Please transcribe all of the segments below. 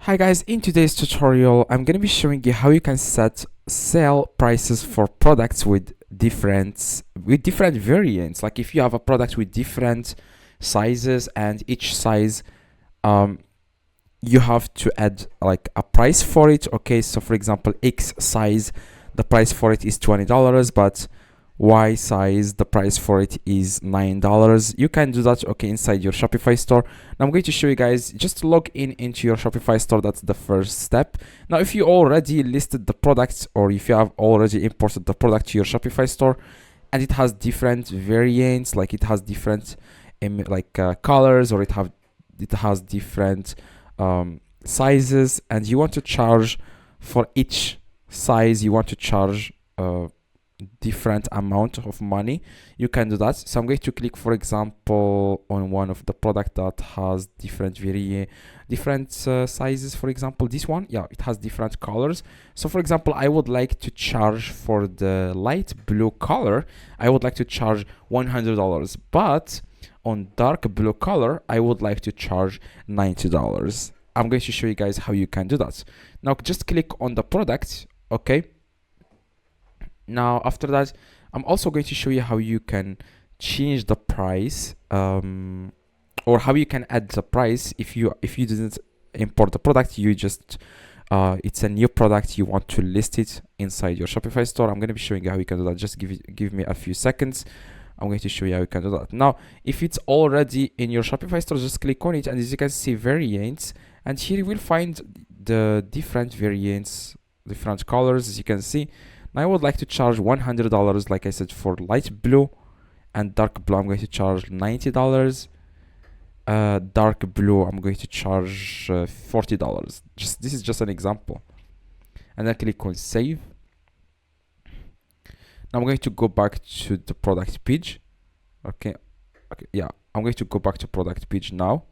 Hi guys, in today's tutorial I'm going to be showing you how you can set sale prices for products with different variants. Like if you have a product with different sizes and each size you have to add like a price for it. Okay, so for example, X size, the price for it is $20, but Y size, the price for it is $9. You can do that, okay, inside your Shopify store. Now I'm going to show you guys just to log in into your Shopify store. That's the first step. Now if you already listed the products, or if you have already imported the product to your Shopify store and it has different variants, like it has different colors, or it has different sizes, and you want to charge for each size, you want to charge different amount of money, you can do that. So I'm going to click, for example, on one of the product that has different sizes. For example, this one, yeah, it has different colors. So for example, I would like to charge for the light blue color, I would like to charge $100, but on dark blue color I would like to charge $90. I'm going to show you guys how you can do that. Now just click on the product. Okay, now after that I'm also going to show you how you can change the price, or how you can add the price if you didn't import the product. You just it's a new product, you want to list it inside your Shopify store. I'm going to be showing you how you can do that. Just give me a few seconds. I'm going to show you how you can do that. Now if it's already in your Shopify store, just click on it, and as you can see, variants, and here you will find the different variants, different colors, as you can see. Now I would like to charge $100, like I said, for light blue, and dark blue I'm going to charge $90. Dark blue I'm going to charge $40. This is just an example. And then click on save. Now I'm going to go back to the product page. Okay, yeah, I'm going to go back to product page now.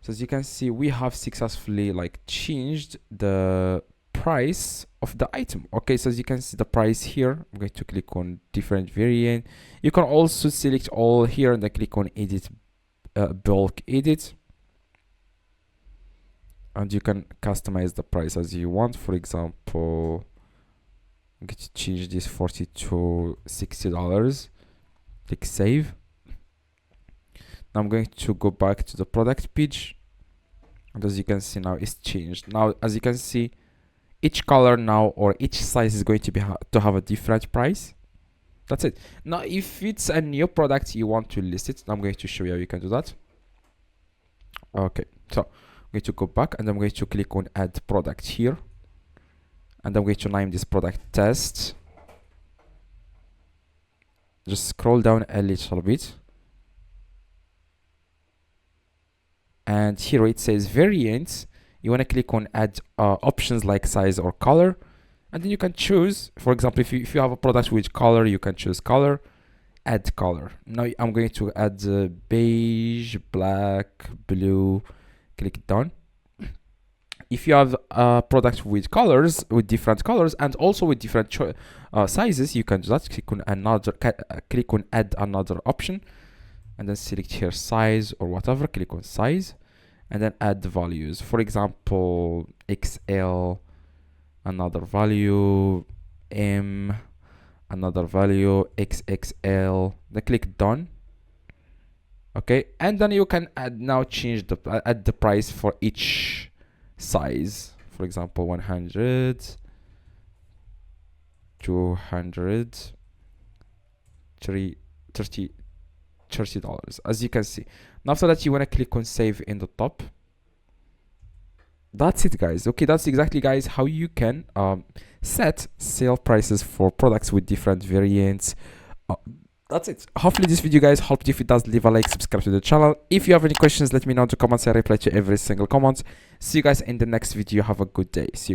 So as you can see, we have successfully changed the price of the item. Okay, so as you can see the price here, I'm going to click on different variant. You can also select all here and then click on edit, bulk edit, and you can customize the price as you want. For example, I'm going to change this $40 to $60. Click save. Now I'm going to go back to the product page, and as you can see now it's changed. Now as you can see, each color now, or each size, is going to have a different price. That's it. Now if it's a new product you want to list it, I'm going to show you how you can do that. Okay, so I'm going to go back and I'm going to click on add product here, and I'm going to name this product test. Just scroll down a little bit, and here it says variants. You want to click on add options like size or color, and then you can choose. For example, if you have a product with color, you can choose color, add color. Now I'm going to add beige, black, blue. Click done. If you have a product with colors, with different colors, and also with different sizes, you can do that. Click on add another option, and then select here size or whatever. Click on size, and then add the values. For example, XL, another value, M, another value, XXL. Then click done. Okay, and then you can add the price for each size. For example, 100, 200, $30. As you can see. Now after that, you want to click on save in the top. That's it, guys. Okay, that's exactly, guys, how you can set sale prices for products with different variants. That's it. Hopefully this video, guys, helped. If it does, leave a like, subscribe to the channel. If you have any questions, let me know in the comments. I reply to every single comment. See you guys in the next video. Have a good day. See you.